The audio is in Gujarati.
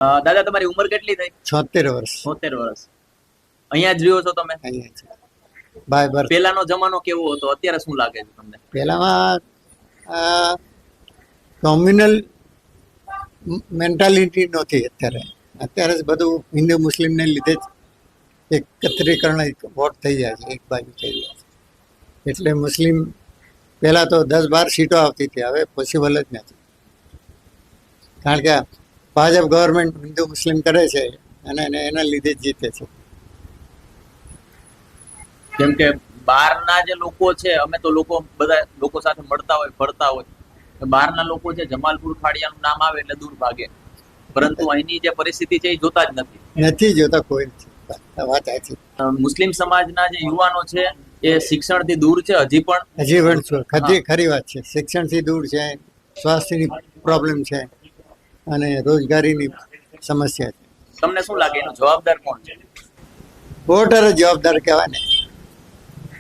દાદા તમારી ઉંમર કેટલી થઈ? 76 વર્ષ 76 વર્ષ. અહીંયા જ રહ્યો છો તમે? અહીંયા છે બાય બર્થ. પહેલાનો જમાનો કેવો હતો, અત્યારે શું લાગે છે તમને? પહેલામાં કોમ્યુનલ મેન્ટાલિટી નહોતી. અત્યારે જ બધું હિન્દુ મુસ્લિમને લીધે જ એકત્રીકરણ વોટ થઈ જાય છે, એક બાજુ થઈ જાય છે. એટલે મુસ્લિમ પહેલાં તો 10-12 સીટો આવતી હતી, હવે પોસિબલ જ નથી. કારણ કે ભાજપ ગવર્મેન્ટ હિન્દુ મુસ્લિમ કરે છે અને એના લીધે જ જીતે છે. જેમ કે બહારના જે લોકો છે, અમે તો બધા લોકો સાથે મળતા હોય ફરતા હોય, બહારના લોકો છે જમાલપુર ફાળિયાનું નામ આવે એટલે દૂર ભાગે, પરંતુ અહીંની જે પરિસ્થિતિ છે એ જોતા જ નથી જોતા કોઈ નથી. વાત સાચી. મુસ્લિમ સમાજના જે યુવાનો છે એ શિક્ષણથી દૂર છે હજી પણ. ખરી વાત છે. શિક્ષણથી દૂર છે, સ્વાસ્થ્યની પ્રોબ્લેમ છે અને રોજગારીની સમસ્યા છે. તમને શું લાગે એનો જવાબદાર કોણ છે? વોટર જ જવાબદાર કહેવાય ને.